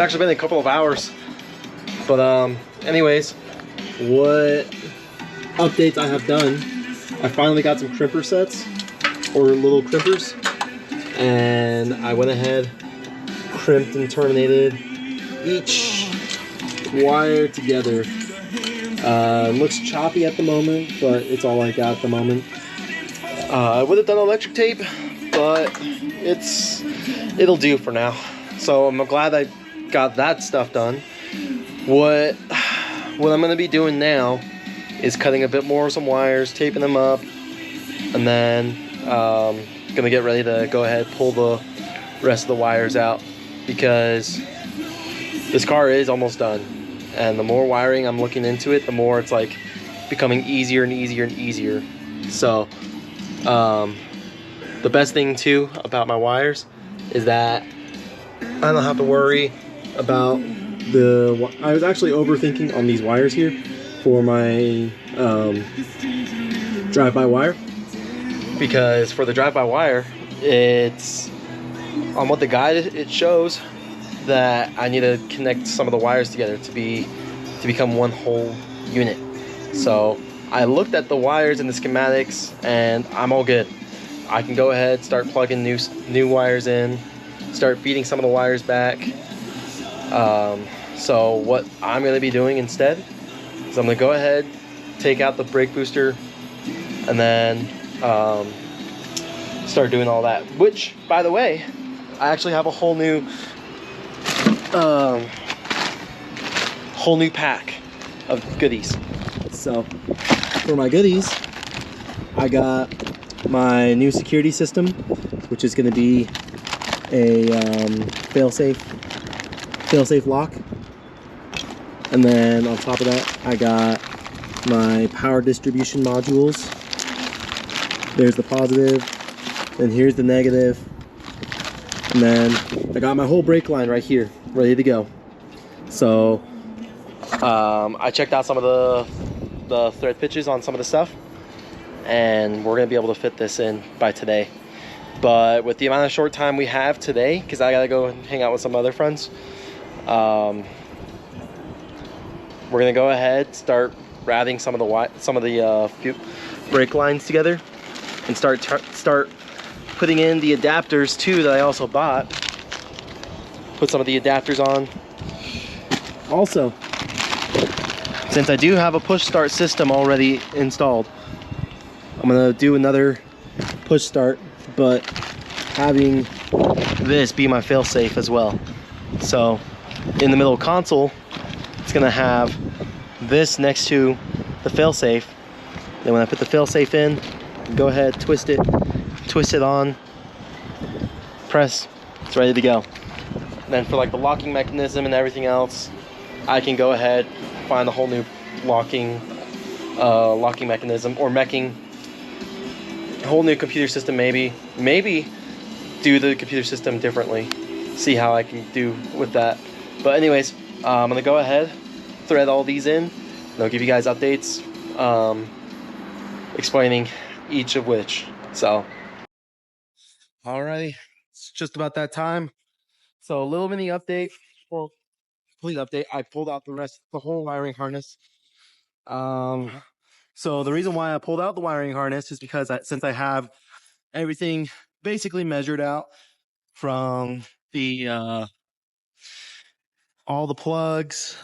actually been a couple of hours. But anyways, what updates I have done. I finally got some crimper sets, or little crimpers, and I went ahead, crimped and terminated each wire together. Looks choppy at the moment, but it's all I got at the moment. I would have done electric tape, but it'll do for now. So I'm glad I got that stuff done. What I'm gonna be doing now is cutting a bit more of some wires, taping them up, and then gonna get ready to go ahead and pull the rest of the wires out, because this car is almost done, and the more wiring I'm looking into it, the more it's like becoming easier and easier and easier. So the best thing too about my wires is that I don't have to worry about I was actually overthinking on these wires here for my drive-by wire, because for the drive-by wire, it's on what the guide it shows that I need to connect some of the wires together to become one whole unit. So I looked at the wires and the schematics, and I'm all good. I can go ahead, start plugging new wires in, start feeding some of the wires back. So what I'm going to be doing instead is I'm going to go ahead, take out the brake booster, and then start doing all that. Which, by the way, I actually have a whole new pack of goodies. So for my goodies, I got my new security system, which is going to be a fail-safe lock. And then on top of that, I got my power distribution modules. There's the positive, and here's the negative. And then I got my whole brake line right here, ready to go. So I checked out some of the thread pitches on some of the stuff, and we're gonna be able to fit this in by today. But with the amount of short time we have today, because I gotta go and hang out with some other friends, we're gonna go ahead, start routing some of the brake lines together, and start putting in the adapters too that I also bought. Put some of the adapters on. Also, since I do have a push start system already installed, I'm gonna do another push start, but having this be my fail-safe as well. So in the middle console, it's gonna have this next to the fail-safe. Then when I put the fail-safe in, go ahead, twist it on, press, it's ready to go. And then for like the locking mechanism and everything else, I can go ahead, find a whole new locking mechanism, or a whole new computer system, maybe do the computer system differently, see how I can do with that. But anyways, I'm gonna go ahead, thread all these in, and I'll give you guys updates explaining each of which. So alrighty, it's just about that time. So a little mini update, well, complete update. I pulled out the whole wiring harness. So the reason why I pulled out the wiring harness is because since I have everything basically measured out from the all the plugs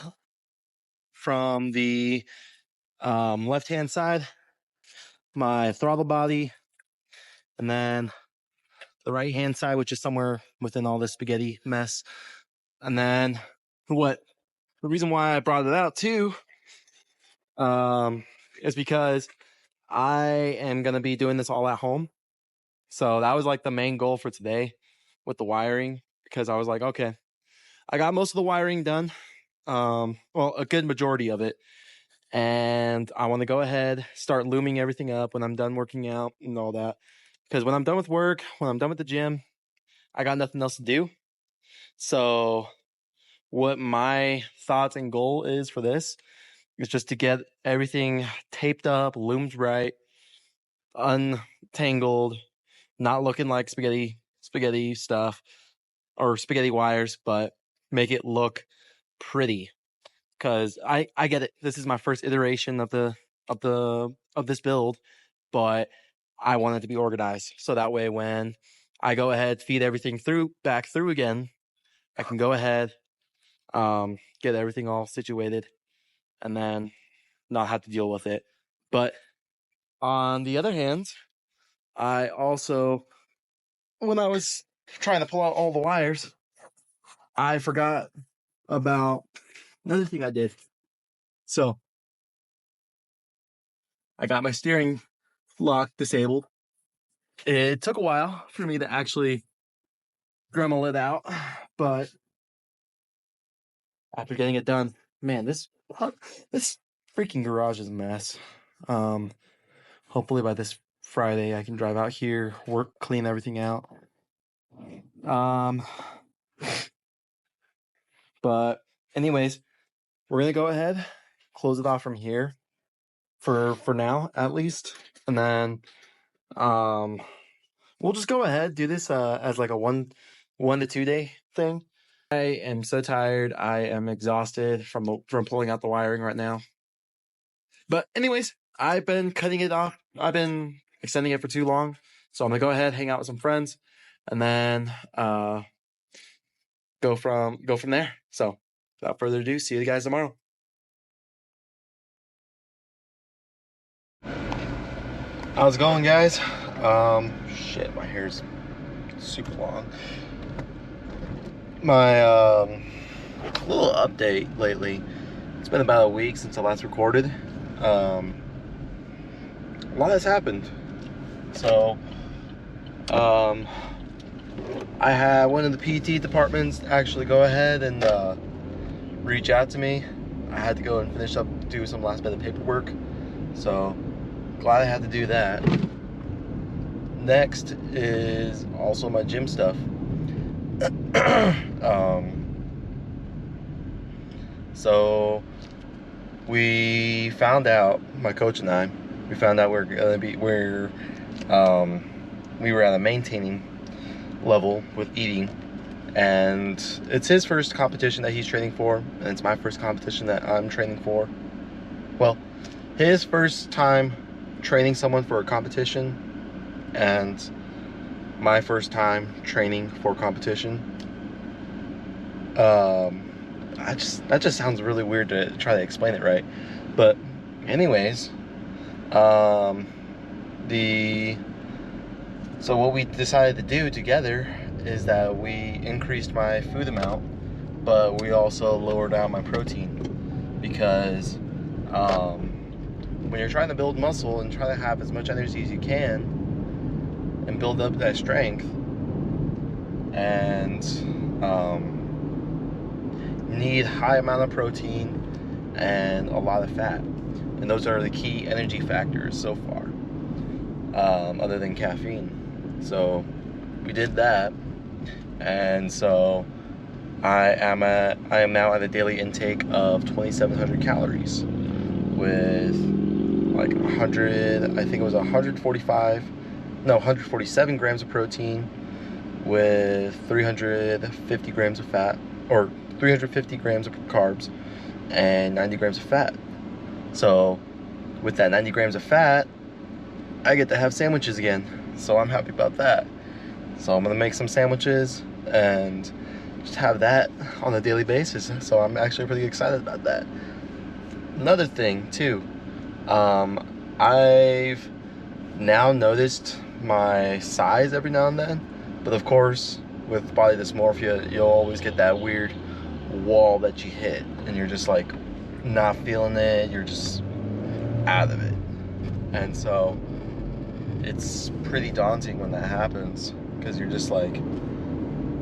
from the left hand side, my throttle body, and then the right hand side, which is somewhere within all this spaghetti mess. And then the reason why I brought it out too is because I am going to be doing this all at home. So that was like the main goal for today with the wiring, because I was like, okay, I got most of the wiring done. Well, a good majority of it. And I want to go ahead, start looming everything up when I'm done working out and all that. Because when I'm done with work, when I'm done with the gym, I got nothing else to do. So what my thoughts and goal is for this is just to get everything taped up, loomed right, untangled, not looking like spaghetti stuff or spaghetti wires, but make it look pretty. Because I get it. This is my first iteration of this build, but I want it to be organized. So that way when I go ahead, feed everything back through again, I can go ahead, get everything all situated, and then not have to deal with it. But on the other hand, I also, when I was trying to pull out all the wires, I forgot about another thing I did. So I got my steering lock disabled. It took a while for me to actually Dremel it out, but after getting it done, man, this freaking garage is a mess. Hopefully by this Friday I can drive out here, clean everything out. But anyways, we're gonna go ahead, close it off from here for now at least, and then we'll just go ahead do this as like a one to 2 day thing. I am so tired. I am exhausted from pulling out the wiring right now. But anyways, I've been cutting it off. I've been extending it for too long, so I'm gonna go ahead, hang out with some friends, and then go from there. So without further ado, see you guys tomorrow. How's it going, guys? Shit, my hair's super long. My little update lately. It's been about a week since I last recorded. A lot has happened. So I had one of the PT departments actually go ahead and reach out to me. I had to go and do some last bit of paperwork. So glad I had to do that. Next is also my gym stuff. So we found out, my coach and I, we found out we were at a maintaining level with eating, and it's his first competition that he's training for, and it's my first competition that I'm training for. Well, his first time training someone for a competition, and my first time training for competition. That just sounds really weird to try to explain it right, but anyways, so what we decided to do together is that we increased my food amount, but we also lowered down my protein, because when you're trying to build muscle and try to have as much energy as you can and build up that strength, and need high amount of protein and a lot of fat, and those are the key energy factors so far, other than caffeine. So we did that, and so I am now at a daily intake of 2,700 calories with like 147 grams of protein with 350 grams of fat, or 350 grams of carbs and 90 grams of fat. So with that 90 grams of fat, I get to have sandwiches again. So I'm happy about that. So I'm gonna make some sandwiches and just have that on a daily basis. So I'm actually pretty excited about that. Another thing too, I've now noticed my size every now and then, but of course with body dysmorphia, you'll always get that weird wall that you hit and you're just like not feeling it, you're just out of it. And so it's pretty daunting when that happens, because you're just like,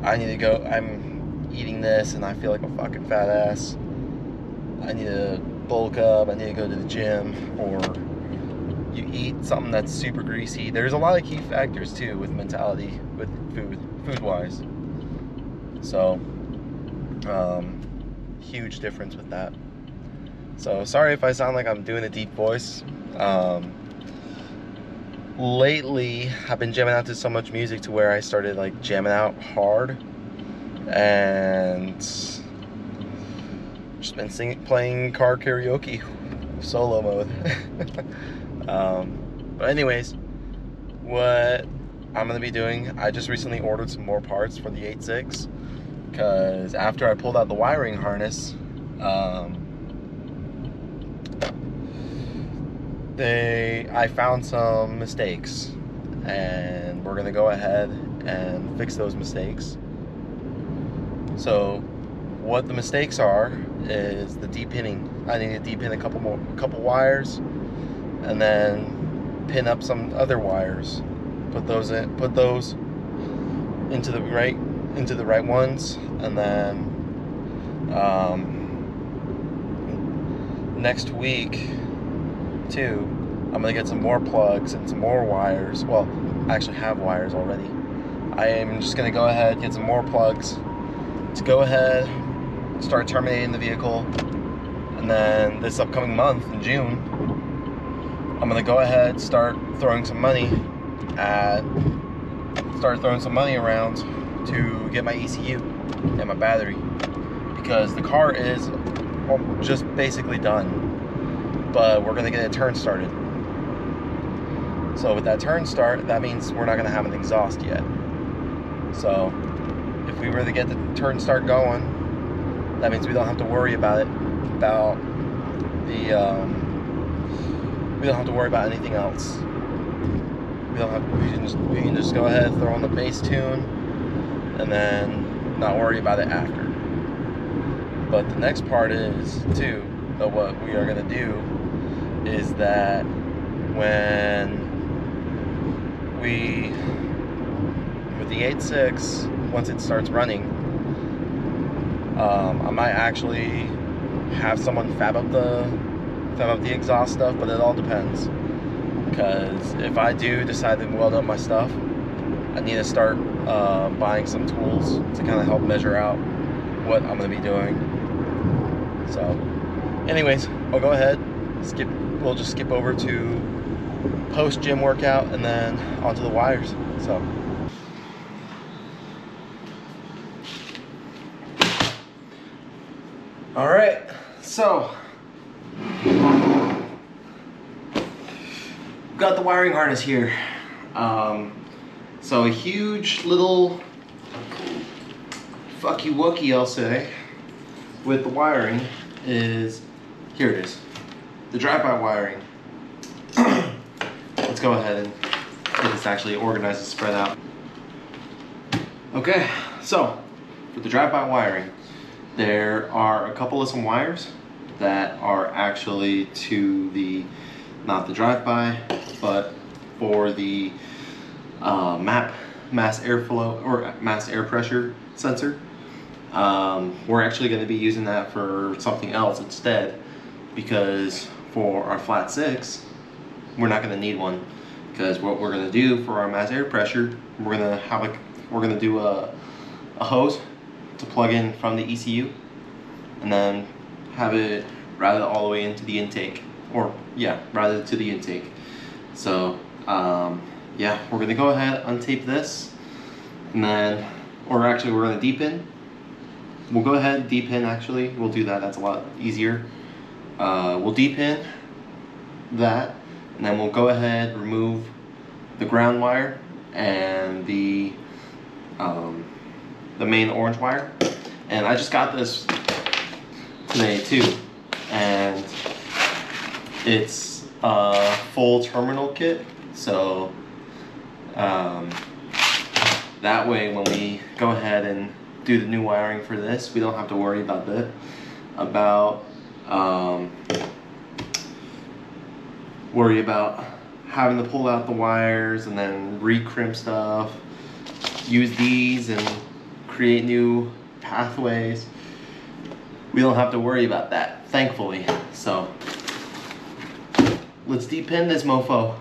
I need to go, I'm eating this and I feel like a fucking fat ass, I need to bulk up, I need to go to the gym. Or you eat something that's super greasy. There's a lot of key factors too with mentality, with food wise. So huge difference with that. So sorry if I sound like I'm doing a deep voice. Lately I've been jamming out to so much music to where I started like jamming out hard, and just been playing car karaoke, solo mode. But anyways, what I'm gonna be doing, I just recently ordered some more parts for the 86, because after I pulled out the wiring harness, I found some mistakes, and we're gonna go ahead and fix those mistakes. So what the mistakes are is the deep-pinning. I need to deep-pin a couple wires, and then pin up some other wires. Put those into the right ones, and then next week too, I'm gonna get some more plugs and some more wires. Well, I actually have wires already. I am just gonna go ahead, get some more plugs to go ahead, start terminating the vehicle, and then this upcoming month in June, I'm gonna go ahead, start throwing some money around to get my ECU and my battery, because the car is just basically done, but we're gonna get a turn started. So with that turn start, that means we're not gonna have an exhaust yet. So if we were to get the turn start going, that means we don't have to worry about we don't have to worry about anything else. We can just go ahead, throw on the bass tune, and then not worry about it after. But the next part is too, of what we are gonna do, is that when with the 86, once it starts running, I might actually have someone fab up the exhaust stuff, but it all depends. Because if I do decide to weld up my stuff, I need to start buying some tools to kind of help measure out what I'm going to be doing. So anyways, I'll go ahead, we'll just skip over to post gym workout and then onto the wires. So all right, so got the wiring harness here. So a huge little fucky wookie, I'll say, with the wiring is, here it is, the drive-by wiring. Let's go ahead and get this actually organized and spread out. Okay, so for the drive-by wiring, there are a couple of some wires that are actually to the, not the drive-by, but for the mass airflow or mass air pressure sensor. We're actually going to be using that for something else instead, because for our flat 6, we're not going to need one, because what we're going to do for our mass air pressure, we're going to do a hose to plug in from the ECU, and then have it route it all the way into the intake, or yeah, route it to the intake. So yeah, we're gonna go ahead, untape this, and then, or actually we're gonna deep-in. We'll go ahead, deep-in actually, we'll do that, that's a lot easier. We'll deep-in that, and then we'll go ahead, remove the ground wire and the main orange wire. And I just got this today too, and it's a full terminal kit, so that way when we go ahead and do the new wiring for this, we don't have to worry about having to pull out the wires and then re-crimp stuff, use these and create new pathways. We don't have to worry about that, thankfully. So let's deep-pin this mofo.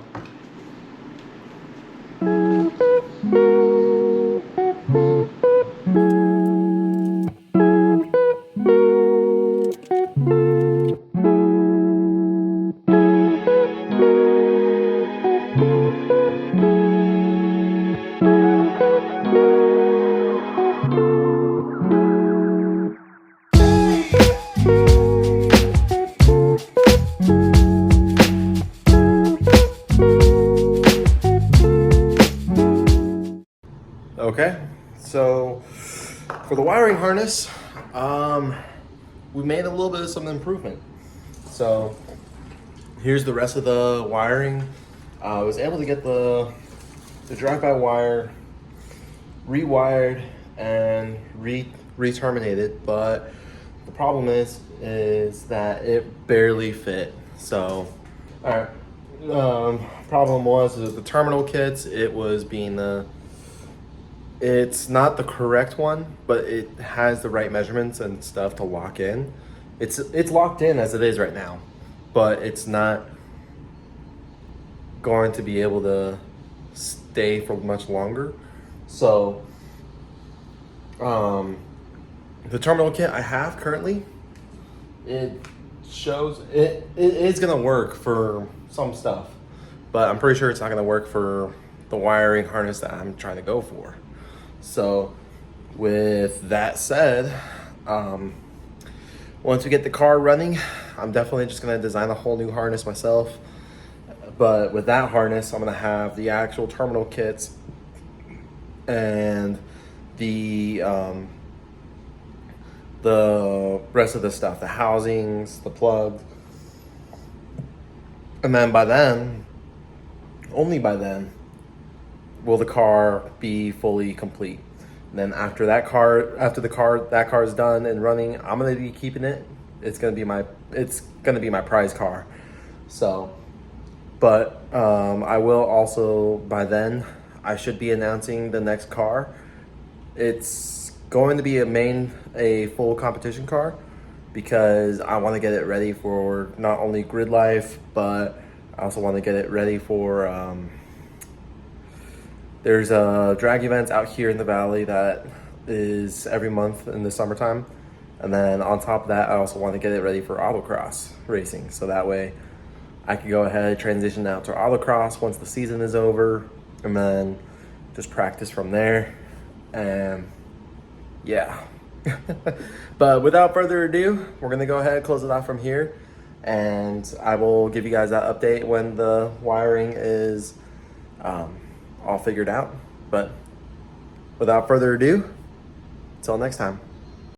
For the wiring harness, we made a little bit of some improvement. So here's the rest of the wiring. I was able to get the drive-by-wire rewired and re-terminated, but the problem is that it barely fit. So, all right. Problem was the terminal kits. It was being it's not the correct one, but it has the right measurements and stuff to lock in. It's locked in as it is right now, but it's not going to be able to stay for much longer. So the terminal kit I have currently, it shows it is gonna work for some stuff, but I'm pretty sure it's not gonna work for the wiring harness that I'm trying to go for. So with that said, once we get the car running, I'm definitely just gonna design a whole new harness myself. But with that harness, I'm gonna have the actual terminal kits and the rest of the stuff, the housings, the plugs. And then by then, only by then, will the car be fully complete. And then after that car is done and running, I'm gonna be keeping it. It's gonna be my prize car. So, but I will also, by then, I should be announcing the next car. It's going to be a full competition car, because I want to get it ready for not only grid life, but I also want to get it ready for there's a drag events out here in the valley that is every month in the summertime. And then on top of that, I also want to get it ready for autocross racing. So that way I can go ahead, transition out to autocross once the season is over, and then just practice from there. And yeah. But without further ado, we're gonna go ahead and close it off from here. And I will give you guys that update when the wiring is all figured out. But without further ado, until next time.